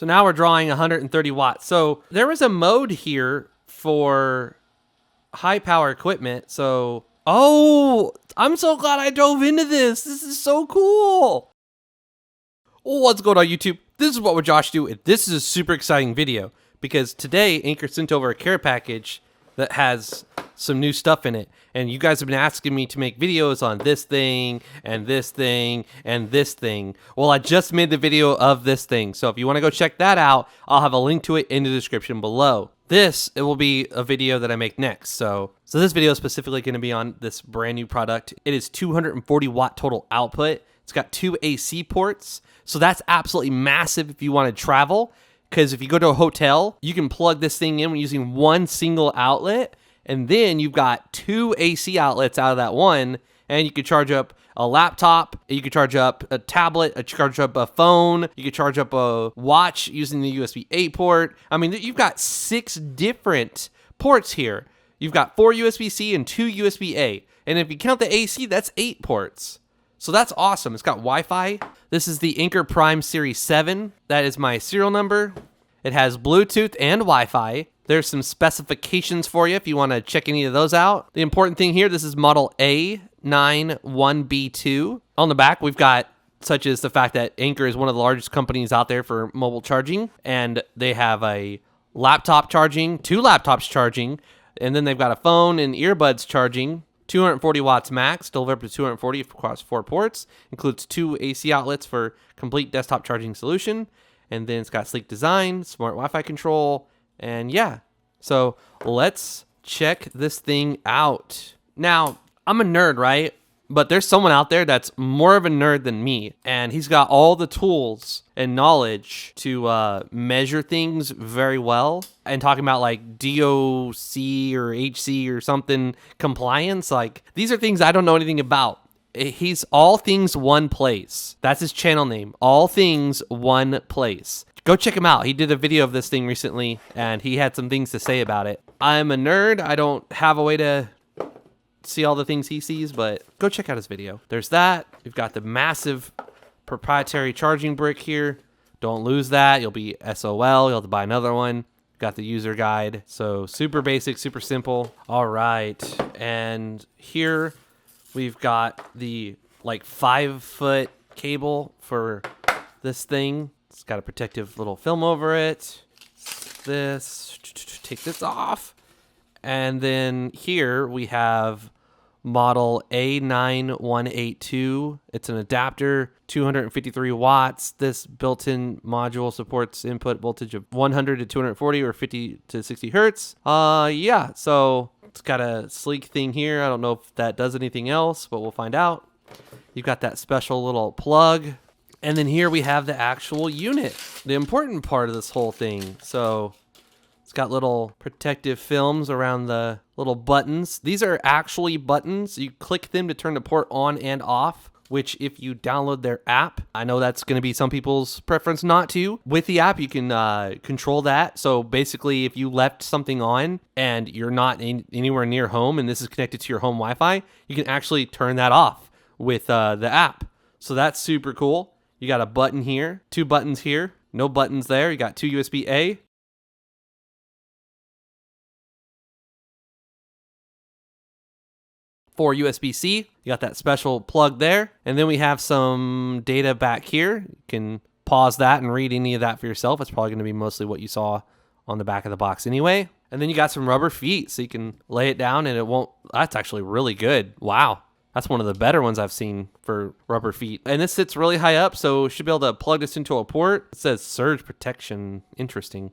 So now we're drawing 130 watts. So there was a mode here for high power equipment. So, oh, I'm so glad I dove into this. This is so cool. What's going on, YouTube? This is what would Josh do. This is a super exciting video because today Anker sent over a care package that has some new stuff in it. And you guys have been asking me to make videos on this thing and this thing and this thing. Well, I just made the video of this thing. So if you want to go check that out, I'll have a link to it in the description below. It will be a video that I make next. So this video is specifically going to be on this brand new product. It is 240 watt total output. It's got 2 AC ports. So that's absolutely massive if you want to travel. Because if you go to a hotel, you can plug this thing in using one single outlet. And then you've got 2 AC outlets out of that one. And you can charge up a laptop, you could charge up a tablet, charge up a phone, you could charge up a watch using the USB-A port. I mean, you've got 6 different ports here. You've got 4 USB-C and 2 USB-A. And if you count the AC, that's 8 ports. So that's awesome. It's got Wi-Fi. This is the Anker Prime Series 7. That is my serial number. It has Bluetooth and Wi-Fi. There's some specifications for you if you want to check any of those out. The important thing here, this is model A91B2. On the back, we've got such as the fact that Anker is one of the largest companies out there for mobile charging, and they have a laptop charging, 2 laptops charging, and then they've got a phone and earbuds charging. 240 watts max, delivered up to 240 across 4 ports. Includes 2 AC outlets for complete desktop charging solution. And then it's got sleek design, smart Wi-Fi control, and yeah. So let's check this thing out. Now, I'm a nerd, right? But there's someone out there that's more of a nerd than me, and he's got all the tools and knowledge to measure things very well. And talking about like DOC or HC or something compliance, like these are things I don't know anything about. He's All Things One Place. That's his channel name, All Things One Place. Go check him out. He did a video of this thing recently, and he had some things to say about it. I'm a nerd. I don't have a way to see all the things he sees, but go check out his video. There's that. We've got the massive proprietary charging brick here. Don't lose that. You'll be SOL. You'll have to buy another one. Got the user guide. So super basic, super simple. All right. And here we've got the like 5-foot cable for this thing. It's got a protective little film over it. This, take this off. And then here we have model A9182. It's an adapter, 253 watts. This built-in module supports input voltage of 100 to 240 or 50 to 60 hertz. Yeah, so it's got a sleek thing here. I don't know if that does anything else, but we'll find out. You've got that special little plug. And then here we have the actual unit, the important part of this whole thing. So it's got little protective films around the little buttons. These are actually buttons. You click them to turn the port on and off, which if you download their app, I know that's going to be some people's preference not to. With the app, you can control that. So basically, if you left something on and you're not anywhere near home and this is connected to your home Wi-Fi, you can actually turn that off with the app. So that's super cool. You got a button here, 2 buttons here, no buttons there. You got 2 USB-A. 4 USB-C. You got that special plug there. And then we have some data back here. You can pause that and read any of that for yourself. It's probably going to be mostly what you saw on the back of the box anyway. And then you got some rubber feet so you can lay it down and it won't. That's actually really good. Wow. That's one of the better ones I've seen for rubber feet. And this sits really high up, so should be able to plug this into a port. It says surge protection. Interesting.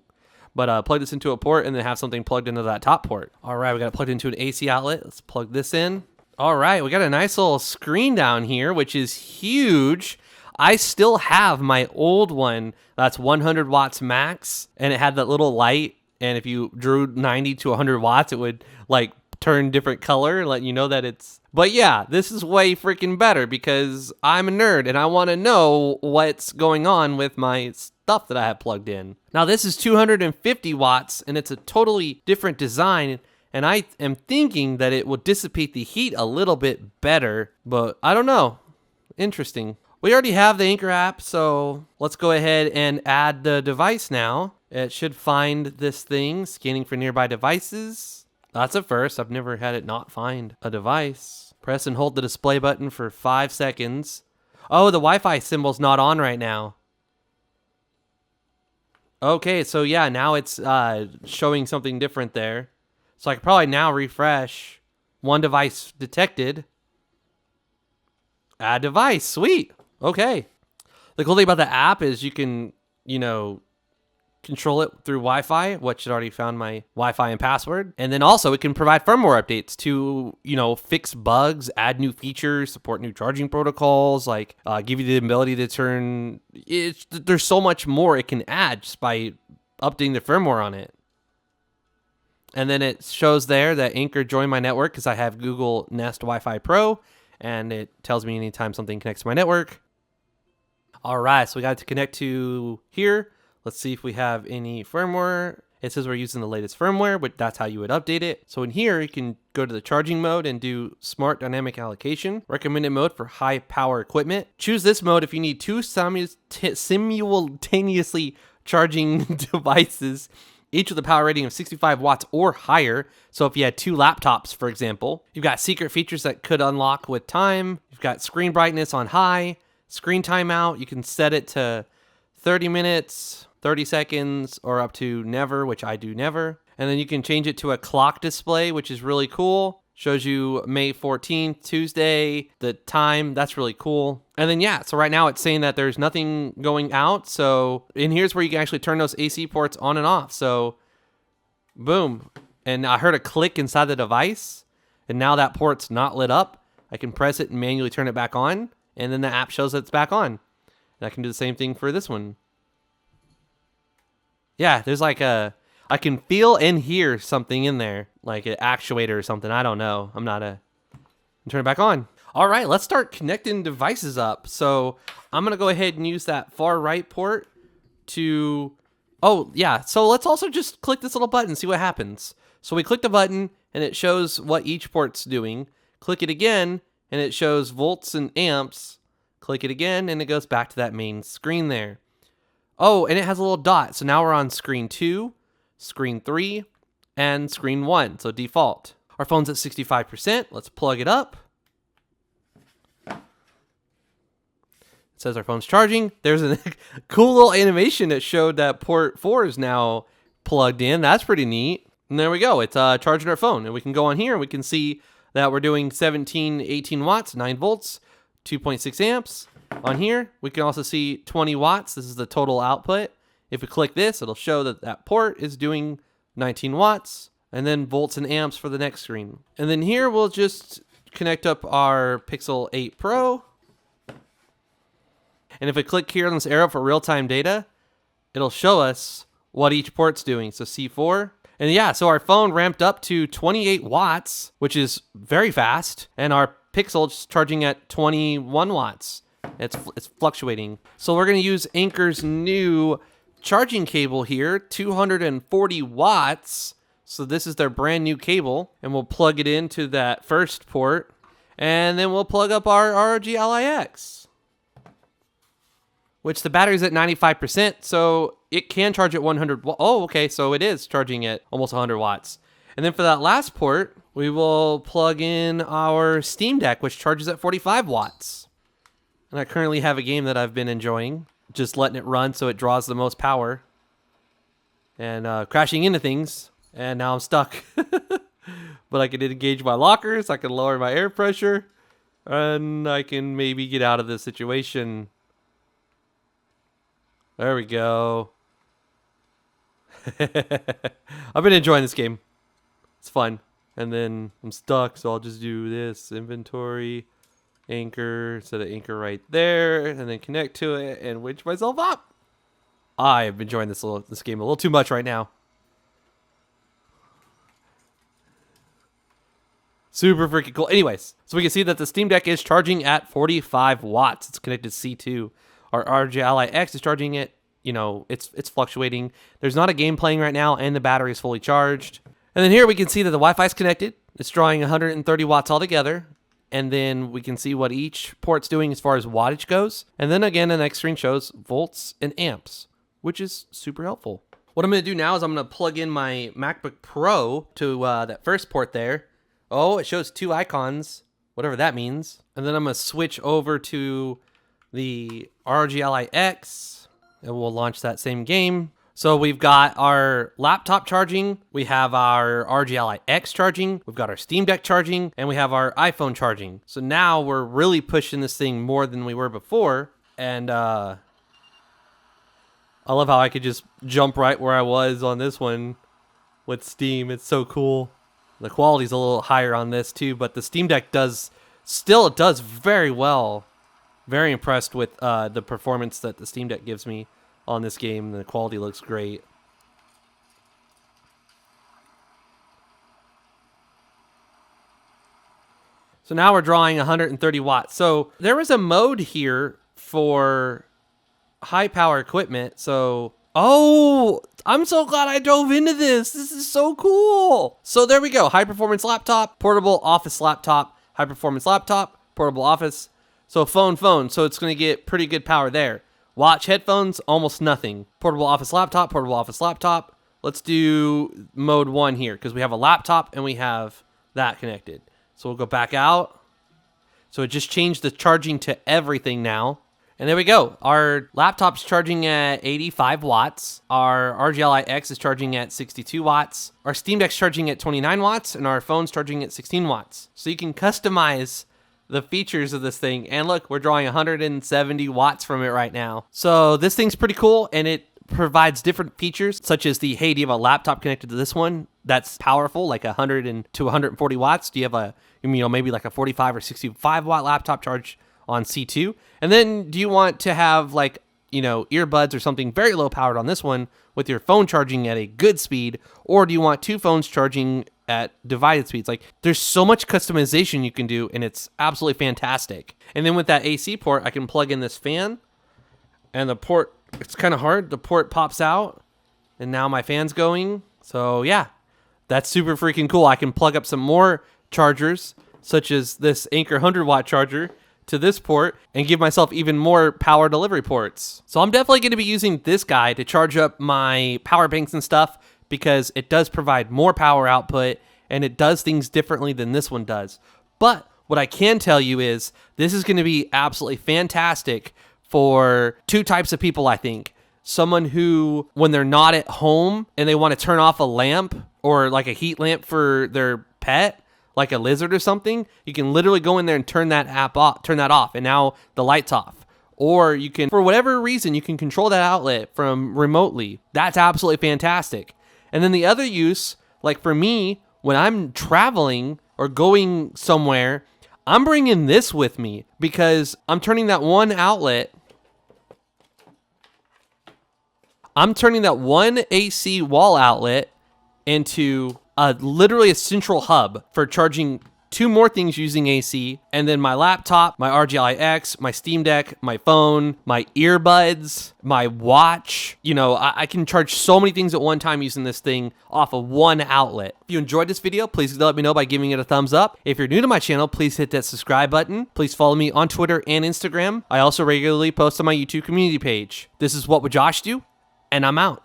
But plug this into a port and then have something plugged into that top port. All right, we got it plugged into an AC outlet. Let's plug this in. All right, we got a nice little screen down here, which is huge. I still have my old one that's 100 watts max, and it had that little light. And if you drew 90 to 100 watts, it would like turn different color, letting you know that it's... But yeah, this is way freaking better because I'm a nerd and I want to know what's going on with my stuff that I have plugged in. Now this is 250 watts and it's a totally different design, and I am thinking that it will dissipate the heat a little bit better, but I don't know. Interesting. We already have the Anker app, so let's go ahead and add the device now. It should find this thing, scanning for nearby devices. That's a first. I've never had it not find a device. Press and hold the display button for 5 seconds. Oh, the Wi-Fi symbol's not on right now. Okay, so yeah, now it's showing something different there. So I could probably now refresh. One device detected. Add device, sweet. Okay. The cool thing about the app is you can, control it through Wi-Fi, which it already found my Wi-Fi and password. And then also it can provide firmware updates to, fix bugs, add new features, support new charging protocols, like give you the ability to turn, there's so much more it can add just by updating the firmware on it. And then it shows there that Anker joined my network because I have Google Nest Wi-Fi Pro, and it tells me anytime something connects to my network. All right, so we got to connect to here. Let's see if we have any firmware. It says we're using the latest firmware, but that's how you would update it. So in here, you can go to the charging mode and do smart dynamic allocation. Recommended mode for high power equipment. Choose this mode if you need two simultaneously charging devices, each with a power rating of 65 watts or higher. So if you had 2 laptops, for example, you've got secret features that could unlock with time. You've got screen brightness on high, screen timeout. You can set it to 30 minutes, 30 seconds, or up to never, which I do never. And then you can change it to a clock display, which is really cool. Shows you May 14th, Tuesday, the time. That's really cool. And then, yeah, so right now it's saying that there's nothing going out. So, and here's where you can actually turn those AC ports on and off. So, boom. And I heard a click inside the device. And now that port's not lit up. I can press it and manually turn it back on. And then the app shows that it's back on. And I can do the same thing for this one. Yeah, there's like I can feel and hear something in there, like an actuator or something. I don't know. Turn it back on. All right, let's start connecting devices up. So I'm going to go ahead and use that far right port to, oh yeah. So let's also just click this little button, see what happens. So we click the button and it shows what each port's doing. Click it again and it shows volts and amps. Click it again and it goes back to that main screen there. Oh, and it has a little dot. So now we're on screen 2, screen 3, and screen 1. So default. Our phone's at 65%. Let's plug it up. It says our phone's charging. There's a cool little animation that showed that port 4 is now plugged in. That's pretty neat. And there we go. It's charging our phone. And we can go on here and we can see that we're doing 18 watts, 9 volts, 2.6 amps. On here, we can also see 20 watts. This is the total output. If we click this, it'll show that that port is doing 19 watts, and then volts and amps for the next screen. And then here, we'll just connect up our Pixel 8 Pro. And if we click here on this arrow for real-time data, it'll show us what each port's doing. So C4. And yeah, so our phone ramped up to 28 watts, which is very fast. And our Pixel is charging at 21 watts. It's fluctuating. So we're going to use Anker's new charging cable here, 240 watts. So this is their brand new cable, and we'll plug it into that first port, and then we'll plug up our ROG Ally X, which the battery's at 95%, so it can charge at 100. Oh, okay, so it is charging at almost 100 watts. And then for that last port, we will plug in our Steam Deck, which charges at 45 watts. And I currently have a game that I've been enjoying, just letting it run so it draws the most power. And crashing into things, and now I'm stuck. But I can engage my lockers, I can lower my air pressure, and I can maybe get out of this situation. There we go. I've been enjoying this game. It's fun. And then I'm stuck, so I'll just do this. Inventory. Anker, set an Anker right there, and then connect to it and winch myself up. I'm enjoying this game a little too much right now. Super freaking cool. Anyways, so we can see that the Steam Deck is charging at 45 watts. It's connected to C2. Our ROG Ally X is charging it. It's fluctuating. There's not a game playing right now, and the battery is fully charged. And then here we can see that the Wi-Fi is connected. It's drawing 130 watts altogether. and then we can see what each port's doing as far as wattage goes. And then again, the next screen shows volts and amps, which is super helpful. What I'm going to do now is I'm going to plug in my MacBook Pro to that first port there. Oh, it shows 2 icons, whatever that means. And then I'm going to switch over to the RGLI X, and we'll launch that same game. So we've got our laptop charging, we have our RGLI X charging, we've got our Steam Deck charging, and we have our iPhone charging. So now we're really pushing this thing more than we were before. And I love how I could just jump right where I was on this one with Steam. It's so cool. The quality's a little higher on this too, but the Steam Deck does very well. Very impressed with the performance that the Steam Deck gives me on this game. The quality looks great. So now we're drawing 130 watts. So there was a mode here for high power equipment. So, oh, I'm so glad I dove into this. This is so cool. So there we go. High performance laptop, portable office laptop, high performance laptop, portable office. So phone. So it's going to get pretty good power there. Watch, headphones, almost nothing. Portable office laptop, portable office laptop. Let's do mode 1 here because we have a laptop and we have that connected. So we'll go back out. So it just changed the charging to everything now. And there we go. Our laptop's charging at 85 watts. Our RGLI X is charging at 62 watts. Our Steam Deck's charging at 29 watts. And our phone's charging at 16 watts. So you can customize the features of this thing. And look, we're drawing 170 watts from it right now. So this thing's pretty cool, and it provides different features, such as the, hey, do you have a laptop connected to this one that's powerful, like 100 to 140 watts? Do you have a, maybe like a 45 or 65 watt laptop charge on C2? And then do you want to have like, earbuds or something very low powered on this one with your phone charging at a good speed? Or do you want 2 phones charging at divided speeds? Like, there's so much customization you can do, and it's absolutely fantastic. And then with that AC port, I can plug in this fan, and the port, it's kind of hard. The port pops out, and now my fan's going. So yeah, that's super freaking cool. I can plug up some more chargers, such as this Anker 100 watt charger, to this port and give myself even more power delivery ports. So I'm definitely going to be using this guy to charge up my power banks and stuff, because it does provide more power output and it does things differently than this one does. But what I can tell you is this is going to be absolutely fantastic for 2 types of people, I think. Someone who, when they're not at home and they want to turn off a lamp or like a heat lamp for their pet, like a lizard or something, you can literally go in there and turn that off, and now the light's off. Or you can, for whatever reason, you can control that outlet from remotely. That's absolutely fantastic. And then the other use, like for me, when I'm traveling or going somewhere, I'm bringing this with me because I'm turning that one AC wall outlet into literally a central hub for charging 2 more things using AC, and then my laptop, my RGLI X, my Steam Deck, my phone, my earbuds, my watch. I can charge so many things at one time using this thing off of one outlet. If you enjoyed this video, please let me know by giving it a thumbs up. If you're new to my channel, please hit that subscribe button. Please follow me on Twitter and Instagram. I also regularly post on my YouTube community page. This is What Would Josh Do? And I'm out.